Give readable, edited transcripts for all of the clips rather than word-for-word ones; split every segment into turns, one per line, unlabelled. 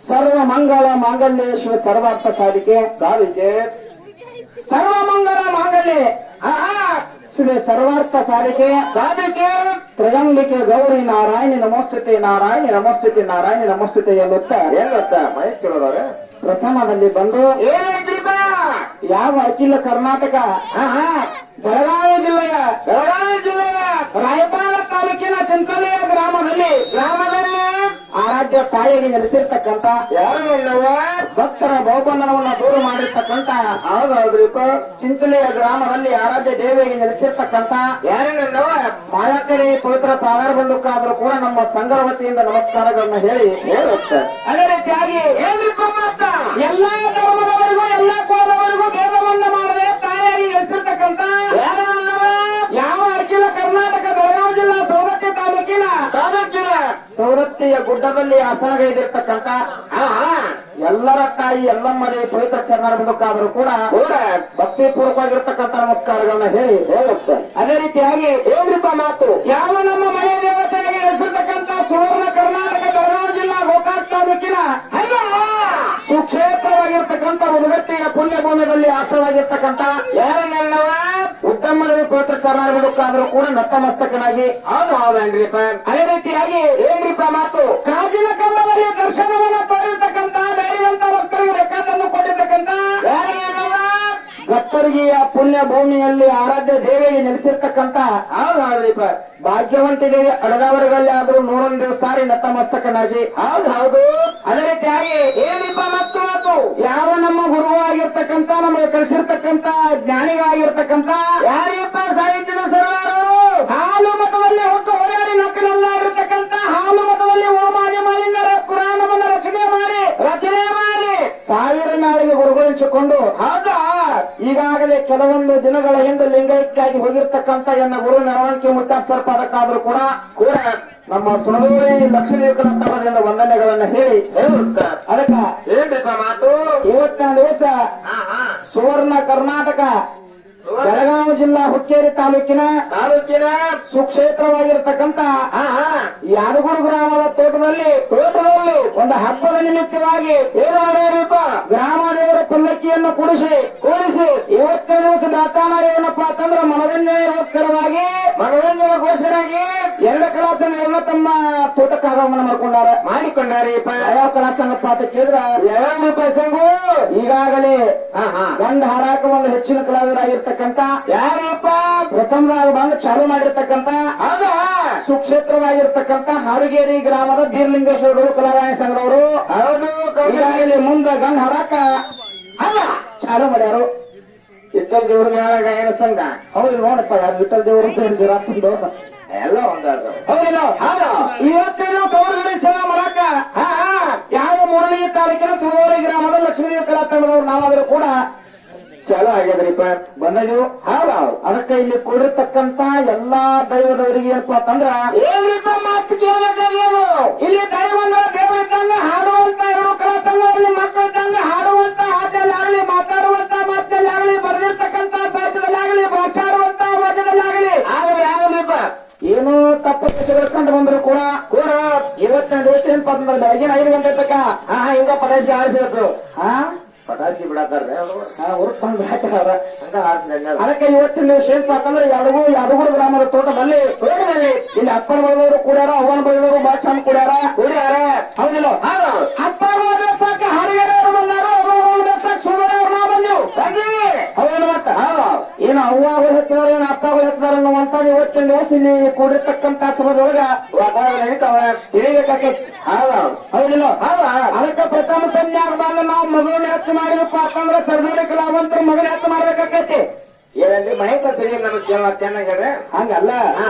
ಸರ್ವ ಮಂಗಳ ಮಾಂಗಲ್ಯೇಶ್ವರ ಸರ್ವಾರ್ಥ ಸಾಧಿಕೆ
ಸಾವಿಕೆ
ಸರ್ವ ಮಂಗಳ ಮಾಂಗಲ್ಯ ಶ್ರೀ ಸರ್ವಾರ್ಥ ಸಾಧಿಕೆ
ಸಾಧಿಕೆ
ತ್ರಿಗಂಬಿಕೆ ಗೌರಿ ನಾರಾಯಣಿ ನಮೋಸ್ತುತಿ ನಾರಾಯಣಿ ನಮೋಸ್ತುತಿ ನಾರಾಯಣಿ ನಮೋಸ್ತುತಿ ಎನ್ನುತ್ತಾ
ಏನ್ ಮಹೇಶ್ ಕೇಳೋದವ್ರೆ
ಪ್ರಥಮದಲ್ಲಿ ಬಂದು
ಏನಾಯ್ತ್ರಿಪ್ಪ
ಯಾವ ಅಖಿಲ ಕರ್ನಾಟಕ ಬೆಳಗಾವಿ ಜಿಲ್ಲೆಯ ರಾಯಬಾಗ ತಾಲೂಕಿನ ಚಿಂಚಲೆಯ ಗ್ರಾಮದಲ್ಲಿ ಆರಾಧ್ಯ ತಾಯಿಗೆ ನೆಲೆಸಿರ್ತಕ್ಕಂಥ
ಯಾರು
ಭಕ್ತರ ಬಹುಬಂಧನವನ್ನ ದೂರ ಮಾಡಿರ್ತಕ್ಕಂಥ
ಹೌದ್ರಿಪ್ಪ
ಚಿಂಚಲೆಯ ಗ್ರಾಮದಲ್ಲಿ ಆರಾಧ್ಯ ದೇವಿಗೆ ನೆಲೆಸಿರ್ತಕ್ಕಂಥ
ಯಾರೇನವ
ಮಾಯಾಕರಿ ಪವಿತ್ರ ಪಾವಾರ ಬಂಧುಕ್ಕಾದ್ರೂ ಕೂಡ ನಮ್ಮ ಸಂಘದ ವತಿಯಿಂದ ನಮಸ್ಕಾರಗಳನ್ನ ಹೇಳಿ ಅದೇ ರೀತಿಯಾಗಿ ಎಲ್ಲಾ ಧರ್ಮದವರಿಗೂ ಎಲ್ಲಾ ಕುಲದವರಿಗೂ ಭೇದವನ್ನ ಮಾಡದೆ ತಾಯಿಯಾಗಿ ನೆಲೆಸಿರ್ತಕ್ಕಂಥ ಯಾವ ಅಖಿಲ ಕರ್ನಾಟಕ ಬೆಳಗಾವಿ ಜಿಲ್ಲಾ ಸೌದತ್ತಿ ತಾಲೂಕಿನ ಸೌದತ್ತಿಯ ಗುಡ್ಡದಲ್ಲಿ ಆಸನಗೈದಿರ್ತಕ್ಕಂಥ ಎಲ್ಲರ ತಾಯಿ ಎಲ್ಲಮ್ಮದೇ ಪವಿತ್ರ ಚರಣ ಬಂಧುಕ್ಕಾದ್ರೂ ಕೂಡ ಭಕ್ತಿಪೂರ್ವಕವಾಗಿರ್ತಕ್ಕಂಥ ನಮಸ್ಕಾರಗಳನ್ನ ಹೇಳಿ ಅದೇ ರೀತಿಯಾಗಿ
ಏನ್ರಿಪ್ಪ ಮಾತು
ಯಾವ ನಮ್ಮ ಮನೆ ದೇವತೆಗೆ ನೆಲೆಸಿರ್ತಕ್ಕಂಥ ಸುವರ್ಣ ಕರ್ನಾಟಕ ಬೆಳಗಾವಿ ಜಿಲ್ಲಾ ಗೋಕಾಕ್ ತಾಲೂಕಿನ ಸುಕ್ಷೇತ್ರವಾಗಿರ್ತಕ್ಕಂಥ ಉದಗಟ್ಟಿಯ ಪುಣ್ಯ ಭೂಮಿಯಲ್ಲಿ ಆಶ್ರವಾಗಿರ್ತಕ್ಕಂಥ
ಯಾರನ್ನೆಲ್ಲವ
ಉತ್ತಮದಲ್ಲಿ ಪವಿತ್ರ ಚರಣ ಬಂಧುಕ್ಕಾದ್ರೂ ಕೂಡ ನತಮಸ್ತಕನಾಗಿ
ಹೌದೇನ್ರಿಪ್ಪ
ಅದೇ ರೀತಿಯಾಗಿ
ಏನ್ರಿಪ್ಪ ಮಾತು
ಪ್ರಾಚೀನ ಕಾಲದಲ್ಲಿ ದರ್ಶನವನ್ನು ತೋರಿರ್ತಕ್ಕಂಥ ಧೈರ್ಯವಂತ ಭಕ್ತರಿಗೆ ರೆಕ್ಕಾತನ್ನು ಕೊಟ್ಟಿರ್ತಕ್ಕಂಥ ಗತ್ತರಿಗೆಯ ಪುಣ್ಯ ಭೂಮಿಯಲ್ಲಿ ಆರಾಧ್ಯ ದೇವಿಗೆ ನೆಲೆಸಿರ್ತಕ್ಕಂಥ
ಹೌದ್ರಿಪ್ಪ
ಭಾಗ್ಯವಂತಿ ದೇವಿ ಅಡಗಾವರಿಗಳಲ್ಲಿ ಆದ್ರೂ 101 ಸಾರಿ ನತಮಸ್ತಕನಾಗಿ
ಹೌದು
ಅದೇ ರೀತಿಯಾಗಿ
ಏನಿಪ್ಪ ಮತ್ತು ಮಾತು
ಯಾವ ನಮ್ಮ ಗುರುವಾಗಿರ್ತಕ್ಕಂಥ ನಮಗೆ ಕಲಿಸಿರ್ತಕ್ಕಂಥ ಜ್ಞಾನಿಗಳಾಗಿರ್ತಕ್ಕಂಥ
ಯಾರಿಪ್ಪ ಸಾಹಿತ್ಯದ ಸರ್ವಾರು
ಹಾಲು ಮಠದಲ್ಲಿ ಹೊತ್ತು ಹೋರಾಡಿ ನಕ್ಕಲನ್ನಾಡಿರ್ತಕ್ಕಂಥ ಹಾಲು ಮಠದಲ್ಲಿ ಓಮಾದಿ ಮಾಲಿಂಗರ ಪುರಾಣವನ್ನು ರಚನೆ ಮಾಡಿ ಸಾವಿರ ನಾಳಿಗೆ ಗುರುಗಳಿಸಿಕೊಂಡು
ಹೌದಾ
ಈಗಾಗಲೇ ಕೆಲವೊಂದು ದಿನಗಳ ಹಿಂದೆ ಲಿಂಗೈಕ್ಯಾಗಿ ಹೋಗಿರ್ತಕ್ಕಂಥ ಎನ್ನ ಗುರು ಮೆರವಣಿಗೆ ಮುತ್ತಾಸರ್ ಪಾದಕ್ಕಾದ್ರೂ ಕೂಡ ನಮ್ಮ ಸುಣದೂರಿ ಲಕ್ಷ್ಮೀ ತರದಿಂದ ವಂದನೆಗಳನ್ನ ಹೇಳಿ ಅದಕ್ಕ
ಏನ್ರಿಪ್ಪ ಮಾತು
ಇವತ್ತಿನ ದಿವಸ ಸುವರ್ಣ ಕರ್ನಾಟಕ ಬೆಳಗಾವಿ ಜಿಲ್ಲಾ ಹುಕ್ಕೇರಿ ತಾಲೂಕಿನ ಸುಕ್ಷೇತ್ರವಾಗಿರ್ತಕ್ಕಂಥ ಯಾದಗುರು ಗ್ರಾಮದ ತೋಟದಲ್ಲಿ ಒಂದು ಹಬ್ಬದ ನಿಮಿತ್ತವಾಗಿ ಗ್ರಾಮ ದೇವರ ಪಲ್ಲಕ್ಕಿಯನ್ನು ಕೂಡಿಸಿ ಇವತ್ತಿನ ದಿವಸ ದಾತಾನ ಏನಪ್ಪಾ ಅಂತಂದ್ರೆ ಮನೋರಂಜನೆಗೋಸ್ಕರವಾಗಿ ಎರಡು ಕಲಾಸಂಘಗಳನ್ನ ತಮ್ಮ ತೋಟಕ್ಕಾಗಮನ ಮಾಡಿಕೊಂಡಾರೆ ಯಾವ ಕಲಾಸಂಗಪ್ಪ ಅಂತ ಕೇಳಿದ್ರ ಸಂಘ ಈಗಾಗಲೇ ಗಂಡ ಹಾರಾಕ ಒಂದು ಹೆಚ್ಚಿನ ಕಲಾವಿದರಾಗಿರ್ತಕ್ಕಂಥ ಯಾರಪ್ಪ ಪ್ರಥಮರಾಗ ಬಂದು ಚಾಲು ಮಾಡಿರ್ತಕ್ಕಂಥ ಸುಕ್ಷೇತ್ರವಾಗಿರ್ತಕ್ಕಂಥ ಹಾರುಗೇರಿ ಗ್ರಾಮದ ಬೀರ್ಲಿಂಗೇಶ್ವರರು ಕಲಾವಾಣಿ ಸಂಘದವರು ಈಗಾಗಲೇ ಮುಂದೆ ಗಂಡ ಹಾರಾಕ ಚಾಲು ಮಾಡ್ಯಾರು
ಇತ್ತಲ್ ದೇವ್ರ ಮೇಳ ಗಾಯನ ಸಂಘ
ಹೌದು ನೋಡಪ್ಪ ಯಾರು ವಿಠಲ್ ದೇವರು ಸೇರಿಸಿರಂದು
ಎಲ್ಲ ಒಂದಾದ್ರು
ಹೌದಿಲ್ಲ ಇವತ್ತೇನು ತವರುಗಡೆ ಸೇವಾ ಮಾಡಾಕ ಯಾವ ಮುರಳಿ ತಾಲೂಕಿನ ಸುಗೌರಿ ಗ್ರಾಮದ ಲಕ್ಷ್ಮೀ ಕಲಾ ತಂಡದವರು ನಾವಾದ್ರೂ ಕೂಡ
ಚಾಲು ಆಗ್ಯದ್ರಿಪ್ಪ
ಬಂದವು ಅದಕ್ಕೆ ಇಲ್ಲಿ ಕೂಡಿರ್ತಕ್ಕಂತ ಎಲ್ಲಾ ದೈವದವರಿಗೆ ಏನಪ್ಪಾ ಅಂತಂದ್ರ
ಏನ್ರಿಪ್ಪ ಮಾತು ಕೇಳಿದ್ರು
ಇಲ್ಲಿ ದೈವಗಳ ದೇವರಿದ್ದಂಗ ಹಾಡುವಂತ ಇವರು ಕಲಾ ತಂಡದಲ್ಲಿ ಮಕ್ಕಳಿದ್ದಂಗ ಹಾಡುವಂತ ಹಾಡಲ್ಲಾಗಲಿ ಮಾತಾಡುವಂತ ಮಾತಲ್ಲಾಗಲಿ ಬರೆದಿರ್ತಕ್ಕಂತ ಸಾಹಿತ್ಯದಲ್ಲಾಗಲಿ ಭಾಷಾಡುವಂತ ವಾದ್ಯದಲ್ಲಾಗಲಿ
ಆಗಲಿಪ್ಪ
ಏನೋ ತಪ್ಪು ಕಂಡು ಬಂದ್ರು ಕೂಡ ಇವತ್ತಿನ ದಿವಸ ಏನಪ್ಪಾ ಅಂತಂದ್ರೆ ಬೆಳಗಿನ 5 ಗಂಟೆ ತಕ್ಕ
ಹಿಂಗ ಪಟಾಕಿ ಆರಿಸಿದ್ರು ಪಟಾಕಿ ಬಿಡತ್ತಾರ್ರೆ
ಉರ್ಕೊಂಡು ಹಾಕಿದಾರ
ಹಂಗ ಆರಿಸಿದ
ಅದಕ್ಕೆ ಇವತ್ತಿನ ದಿವಸ ಏನಪ್ಪಾ ಅಂತಂದ್ರೆ ಯಾದಗುರು ಗ್ರಾಮದ ತೋಟದಲ್ಲಿ ಇಲ್ಲಿ ಅಪ್ಪನ ಬೈದವರು ಕೂಡ್ಯಾರ ಅವ್ವನ ಬೈದವರು ಬಾಚನ್ ಕೂಡ್ಯಾರ ಹೌದಿಲ್ಲ ಅಪ್ಪನ ಸಾಕ ಹಾಡಿಗೆರೆಯವರು ಬಂದಾರ ಸುಂದರವ್ರು ನಾವು ಬಂದೆವು ಹೌದಿಲ್ಲ ಮತ್ತ ಏನು ಅವ್ವಾಗ ಹೆಚ್ಚಿದಾರ ಏನು ಅಪ್ಪಗಳು ಹೆಚ್ಚಿದಾರ ಅನ್ನುವಂತ ಇವತ್ತಿನ ದಿವಸ ಇಲ್ಲಿ ಕೂಡಿರ್ತಕ್ಕಂತ ಸಭದೊಳಗ ತಿಳಿಬೇಕಾಕೈತಿ ಹೌದಿಲ್ಲ ಅದಕ್ಕೆ ಪ್ರಥಮ ಸಂಜ್ಞಾಗದಾಗ ನಾವು ಮಗಳನ್ನ ಹೆಚ್ಚು ಮಾಡಿದಪ್ಪ ಅಂತಂದ್ರೆ ಸರ್ಜರಿ ಕಲಾವಂತರು ಮಗನ ಹೆಚ್ಚು ಮಾಡ್ಬೇಕಾಕೈತಿ
ಏನಂದ್ರೆ ಮಹೇಶ ಸರಿ ನಮಗೆ ಚೆನ್ನಾಗ್ಯಾರ
ಹಂಗಲ್ಲ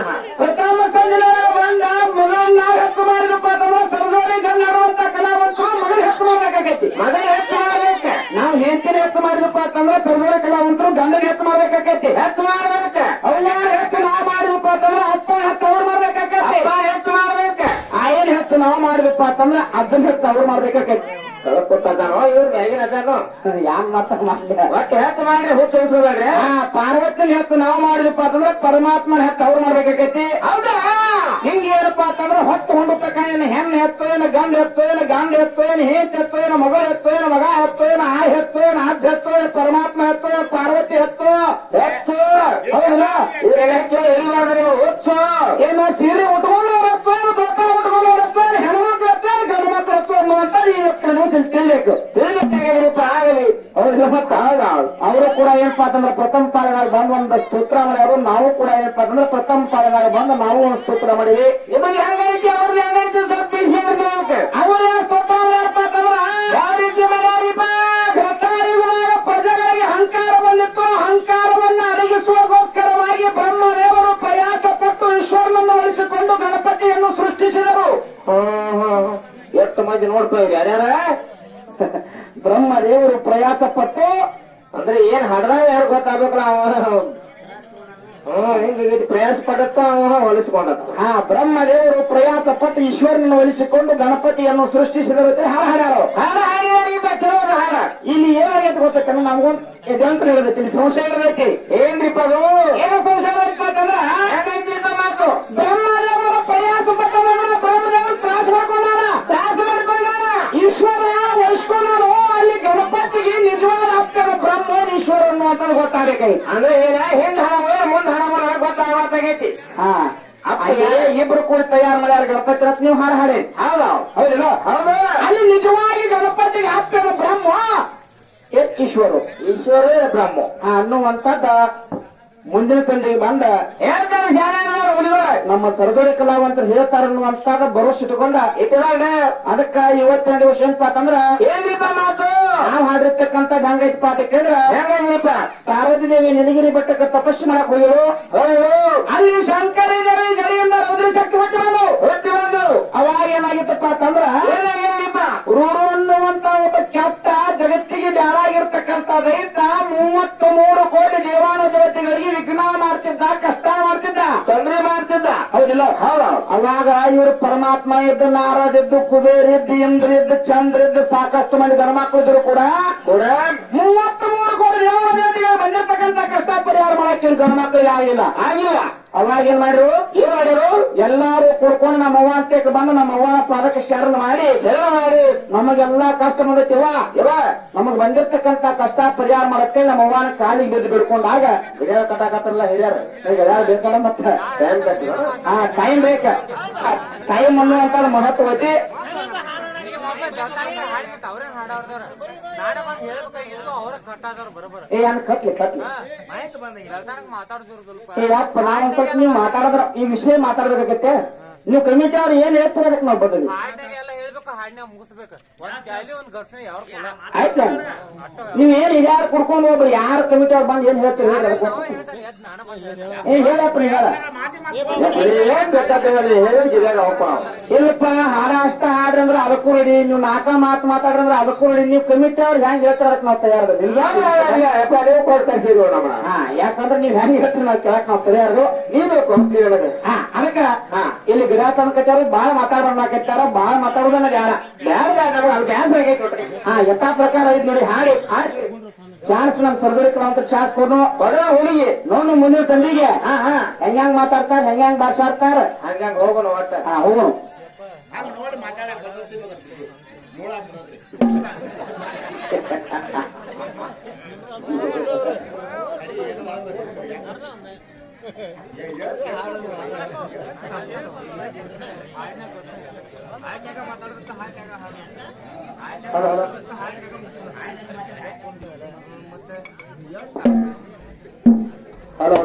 ಪ್ರಥಮ ಸಂಜ್ಞಾಗ ಬಂದ ಮಗಳನ್ನ ಹೆಚ್ಚು ಮಾಡಿದಪ್ಪ ಅಂತಂದ್ರೆ ಸರ್ಜರಿ ಗಂಗಾಡುವಂತ ಕಲಾವಂತರು ಮಗನ ಹೆಚ್ಚು ಮಾಡ್ಬೇಕಾಕೈತಿ
ಮಗನ ಹೆಚ್ಚು ಮಾಡ್ಬೇಕ
ನಾವು ಹೆಂಡತಿನ ಹೆಚ್ಚು ಮಾಡಿದಪ್ಪ ಅಂತಂದ್ರೆ ಸರ್ಜರಿ ಕಲಾವಂತರು ಗಂಡನ ಹೆಚ್ಚು ಮಾಡ್ಬೇಕಾಕೈತಿ
ಹೆಚ್ಚು ಮಾಡ್ಬೇಕ
ಅವ್ನ ಹೆಚ್ಚು ನಾವು ಮಾಡಿದಪ್ಪ ಅಂತಂದ್ರೆ ಅಪ್ಪ ಹೆಚ್ಚು ಅವ್ರು ಮಾಡ್ಬೇಕಾಕೈತಿ
ಹೆಚ್ಚು ಮಾಡ್ಬೇಕ
ಆಯನ್ ಹೆಚ್ಚು ನಾವು ಮಾಡ್ಬೇಕು ಏನಪ್ಪ ಅಂತಂದ್ರ ಅದನ್ನ ತವ್ರು ಮಾಡ್ಬೇಕಾಕೈತಿ.
ಕಳ್ಕೊತಾನೋ ಇವ್ರ ಮ್ಯಾಗಿನ ಅದಾನೋ
ಯಾನ್ ಮಾತ ಮಾಡ್ಲಿ
ಒಟ್ಟು ಹೆಚ್ಚು ಮಾಡಿ ಹುಟ್ಟಿಸ್ಬೇಡ್ರಿ.
ಪಾರ್ವತಿನ ಹೆಚ್ಚು ನಾವು ಮಾಡಿದಪ್ಪ ಅಂತಂದ್ರ ಪರಮಾತ್ಮನ ಹೆಚ್ಚು ಅವ್ರು ಮಾಡ್ಬೇಕಾಕೈತಿ.
ಹೌದಾ
ಹಿಂಗ ಏನಪ್ಪಾ ಅಂತಂದ್ರ ಹೊತ್ತು ಹೊಂಡತಕ್ಕ ಏನ ಹೆಣ್ಣು ಹೆಚ್ಚು ಏನ ಗಂಡ ಹೆಚ್ಚು ಏನ ಗಂಡ ಹೆಚ್ಚು ಏನ ಹೇತ್ ಹೆಚ್ಚು ಏನ ಮಗ ಹೆಚ್ಚು ಏನ ಮಗ ಹೆಚ್ಚು ಏನ ಆ ಹೆಚ್ಚು ಏನ ಅದ್ ಹೆಚ್ಚು ಏನ ಪರಮಾತ್ಮ ಹೆಚ್ಚು ಏನ ಪಾರ್ವತಿ ಹೆಚ್ಚು
ಹೆಚ್ಚು
ಹೌದಲ್ಲ
ಹೆಚ್ಚು ಎಲ್ಲಿ ಮಾಡಿದ್ರಿ ಹುಚ್ಚು
ಏನ ಸೀರೆ ಉಟ್ಕೊಂಡು ಹೆಚ್ಚು ಏನ ದೊಡ್ಡ ಉಟ್ಕೊಂಡು ಹೆಚ್ಚು ಏನ ಹೆಣ್ಮಕ್ಳು ಹೆಚ್ಚು ಏನ ಗಂಡು ಮಕ್ಳು ಹೆಚ್ಚು ಅನ್ನುವಂತ ತಿಳ್ಬೇಕು.
ತಿಳಿಬೇಕಾಗಿರಪ್ಪ ಆಗಲಿ.
ಹೌದಿಲ್ಲ ಮತ್ತ ಅವರು ಕೂಡ ಏನಪ್ಪಾ ಅಂತಂದ್ರೆ ಪ್ರಥಮ ಪಾಲನಾಗ ಬಂದು ಒಂದು ಸೂತ್ರ ಮಾಡ್ಯಾರು. ನಾವು ಕೂಡ ಏನಪ್ಪಾ ಅಂತಂದ್ರೆ ಪ್ರಥಮ ಪಾಲನಾಗ ಬಂದು ನಾವು ಒಂದು ಸೂತ್ರ ಮಾಡಿವಿ.
ನಿಮಗೆ ಹೆಂಗೈತಿ ಅವ್ರದ್ದು ಹೆಂಗೈತಿ ಸ್ವಲ್ಪ
ಅವರ ಸ್ವತಃ ಏನಪ್ಪಾ ಅಂತಂದ್ರ
ಯಾವ ರೀತಿ ಮಾಡ್ಯಾರಿಪ್ಪ
ಪ್ರಚಾರಿಗಳಾಗ ಪ್ರಜೆಗಳಿಗೆ ಅಹಂಕಾರ ಬಂದಿತ್ತು. ಅಹಂಕಾರವನ್ನು ಅಡಗಿಸುವಗೋಸ್ಕರವಾಗಿ ಬ್ರಹ್ಮದೇವರು ಪ್ರಯಾಸ ಪಟ್ಟು ಈಶ್ವರನನ್ನು ಒಲಿಸಿಕೊಂಡು ಗಣಪತಿಯನ್ನು ಸೃಷ್ಟಿಸಿದರು.
ಎಷ್ಟು ಮಂದಿ ನೋಡ್ತಾ ಇರಿ ಯಾರ್ಯಾರ
ಬ್ರಹ್ಮದೇವರು ಪ್ರಯಾಸ ಪಟ್ಟು
ಅಂದ್ರೆ ಏನ್ ಹಡ್ದಾಗ ಯಾರು ಗೊತ್ತಾಗ್ಬೇಕಲ್ಲ ಹಿಂಗ ಪ್ರಯಾಸ ಪಡತ್ತ ಹೊಲಿಸ್ಕೊಂಡತ್ತ.
ಬ್ರಹ್ಮದೇವರು ಪ್ರಯಾಸ ಪಟ್ಟು ಈಶ್ವರನನ್ನು ಒಲಿಸಿಕೊಂಡು ಗಣಪತಿಯನ್ನು ಸೃಷ್ಟಿಸಿದರು ಅಂತ ಹಾಡ್ಯಾರು.
ಹಾಡ
ಇಲ್ಲಿ ಏನಾಗೈತೆ ಗೊತ್ತಕ್ಕ ನಮಗೊಂದು ಎದಂತ ಹೇಳದೈತಿ, ಸಂಶಯ ಇರದೈತಿ.
ಏನ್ರಿಪ್ಪ ಅದು
ಏನು ಸಂಶಯ ಇರದೈತಿ ಅಂತಂದ್ರ
ಹೆಂಗೈತ್ರಿಪ್ಪ ಮಾತು
ಬ್ರಹ್ಮದೇವರ ಪ್ರಯಾಸ ಪಟ್ಟ ಬ್ರಹ್ಮದೇವರು ತ್ರಾಸ ಮಾಡ್ಕೊಂಡಾರ,
ತ್ರಾಸ ಮಾಡ್ಕೊಂಡಾರ.
ಈಶ್ವರ ಒಲಿಸ್ಕೊಂಡಾರು. ಅಲ್ಲಿ ಗಣಪತಿಗೆ ನಿಜವಾದ ಅಕ್ಷರ ಬ್ರಹ್ಮ ಈಶ್ವರ ಅನ್ನುವಂಥದ್ದು ಗೊತ್ತಾಗಬೇಕೈತಿ.
ಅಂದ್ರೆ ಏನ ಹಿಂದ್ ಹಣ ಮುಂದ್ ಹಣ ಗೊತ್ತಾಗೈತಿ.
ಇಬ್ರು ಕೂಡ ತಯಾರು ಮಾಡ್ಯಾರ ಗಣಪತಿ ರತ್ ನೀವು ಹಾಡು ಹಾಡಿ. ಹೌದಿಲ್ಲ?
ಹೌದು
ಅಲ್ಲಿ ನಿಜವಾಗಿ ಗಣಪತಿಗೆ ಆಗ್ತದ ಬ್ರಹ್ಮ ಈಶ್ವರು
ಈಶ್ವರೇ ಬ್ರಹ್ಮ
ಅನ್ನುವಂಥದ್ದ ಮುಂದಿನ ಸಂಜೆಗೆ ಬಂದ
ಹೇಳ್ತಾರೆ
ನಮ್ಮ ಸರಜೋಡಿ ಕಲಾವಂತರು ಹೇಳ್ತಾರ ಅನ್ನುವಂಥದ್ದು ಭರೋಸೆ ಇಟ್ಟುಕೊಂಡ
ಇಟ್ಕೊಂಡ
ಅದಕ್ಕ ಇವತ್ತಿನ ದಿವಸ ಏನಪ್ಪಾ ಅಂತಂದ್ರ
ಏನ್ರಿಪ್ಪ ಮಾತು
ನಾವು ಹಾಡಿರ್ತಕ್ಕಂಥ ಗಂಗೈತ್ ಪಾಠ ಕೇಳಿದ್ರ
ಹೆಂಗೈತಿಪ್ಪ
ಪಾರ್ವತಿ ದೇವಿ ನೀಲಗಿರಿ ಬೆಟ್ಟಕ್ಕೆ ತಪಸ್ಸು ಮಾಡಕ್ ಹೋಗಿರು. ಅಲ್ಲಿ ಶಂಕರಿ ದೇವಿ ಗಡಿಯಿಂದ ರೌದ್ರಿ ಶಕ್ತಿ ಹುಟ್ಟಿ ಬಂದು ಅವಾಗ ಏನಾಗಿತ್ತಪ್ಪ ಅಂತಂದ್ರ ರೂಢ ಅನ್ನುವಂತ ಒಬ್ಬ ಕೆಟ್ಟ ಜಗತ್ತಿಗೆ ಬ್ಯಾರಾಗಿರ್ತಕ್ಕಂಥ ದೈತ 33 ಕೋಟಿ ದೇವಾನು ದೇವತೆಗಳಿಗೆ ವಿಘ್ನ ಮಾಡ್ತಿದ್ದ, ಕಷ್ಟ ಮಾಡ್ತಿದ್ದ,
ತೊಂದರೆ ಮಾಡ್ತಿದ್ದ.
ಹೌದಿಲ್ಲ? ಅವಾಗ ಇವರು ಪರಮಾತ್ಮ ಇದ್ದು, ನಾರದ್ ಇದ್ದು, ಕುಬೇರ್ ಇದ್ದು, ಇಂದ್ರ ಇದ್ದು, ಚಂದ್ರ ಇದ್ದು, ಸಾಕಷ್ಟು ಮಂದಿ ಧರ್ಮಕ್ಕೂ ಇದ್ರು ಕೂಡ 33 ಕೋಟಿ ದೇವಾನು ದೇವತೆಗಳು ಬಂದಿರ್ತಕ್ಕಂಥ ಕಷ್ಟ ಪರಿಹಾರ ಮಾಡಕ್ಕೆ ಗಣಮಕ್ಕಳಿಗೆ ಆಗಿಲ್ಲ. ಅವಾಗ ಏನ್ ಮಾಡಿರು ಎಲ್ಲಾರು ಕುಡ್ಕೊಂಡು ನಮ್ಮ ಅವ್ವ ಅಂತಕ್ಕೆ ಬಂದು ನಮ್ಮ ಅವ್ವನ ಪಾದಕ್ಕೆ ಶರಣ ಮಾಡಿ ನಮಗೆಲ್ಲಾ ಕಷ್ಟ ಬಂದಿವ ನಮಗ್ ಬಂದಿರ್ತಕ್ಕಂಥ ಕಷ್ಟ ಪರಿಹಾರ ಮಾಡಕ್ಕೆ ನಮ್ಮ ಅವ್ವನ ಕಾಲಿಗೆ ಬಿದ್ದು ಬಿಡ್ಕೊಂಡಾಗ ಹಿರಿಯರ ಕಟ್ಟಾಕತ್ತಲ್ಲ ಹಿರಿಯರ ಯಾರು ಬೇಕಲ್ಲ ಮತ್ತೆ ಟೈಮ್ ಬೇಕ. ಟೈಮ್ ಅನ್ನುವಂತ ಮಹತ್ವ ಐತಿ. ಏನ್ ಕಟ್ಲಿ ಯಪ್ಪ ನಾನ್ ಸ್ವಲ್ಪ ನೀವು ಮಾತಾಡಿದ್ರ ಈ ವಿಷಯ ಮಾತಾಡ್ಬೇಕಾಗತ್ತೆ. ನೀವು ಕಮಿಟಿ ಅವ್ರು ಏನ್ ಹೇಳ್ತಿರ್ಬೇಕು ನಾವು ಬದಲು ಆಯ್ತಾ? ನೀವೇನ್ ಇದ್ಯಾರು ಕುಡ್ಕೊಂಡು ಹೋಗ್ರಿ, ಯಾರು ಕಮಿಟಿ ಅವ್ರು ಬಂದು ಏನ್ ಹೇಳ್ತೀರಿ ಹೇಳಪ್ಪ ನೀ ಹೇಳ. ಇಲ್ಲಪ್ಪ ಹಾಡ ಅಷ್ಟ ಹಾಡ್ರಿ ಅಂದ್ರೆ ಅದಕ್ಕೂ ರೆಡಿ, ನೀವು ನಾಲ್ಕ ಮಾತಾಡ್ರಿ ಅಂದ್ರೆ ಅದಕ್ಕೂ ರೆಡಿ. ನೀವು ಕಮಿಟಿ ಅವ್ರು ಹೆಂಗ್ ಹೇಳ್ತಾರಕ್ ನಾವು ತಯಾರು
ಕೊಡ್ತೀವಿ ನಮ್ಮ.
ಯಾಕಂದ್ರೆ ನೀವ್ ಹೆಂಗ್ ಹೇಳ್ತೀರಿ ನಾವು ಕೇಳಕ್ ನಾವು ತಯಾರು.
ನೀಬೇಕು
ಅದಕ್ಕ ಇಲ್ಲಿ ವಿರಾಸನ ಕಚ್ಚಾರ ಬಾಳ ಮಾತಾಡೋಣ ಬಾಳ ಮಾತಾಡೋದನ್ನ ಬ್ಯಾಡ ಯಥಾ ಪ್ರಕಾರ ಐದ್ ನೋಡಿ ಹಾಡಿ ಚಾನ್ಸ್ ನಮ್ ಸರ್ಗಡಿ ಅಂತ ಚಾನ್ಸ್ ಕೊಡು ಬಡ ಹುಡುಗಿ ನೋಡು ಮುಂದಿನ ತಂದಿಗೆ ಹೆಂಗ್ ಮಾತಾಡ್ತಾರ ಹೆಂಗ್ ಭಾಷಾಡ್ತಾರ
ಹಂಗ ಹೋಗೋಣ ಒಟ್ಟ
ಹೋಗೋಣ. ಹಲೋ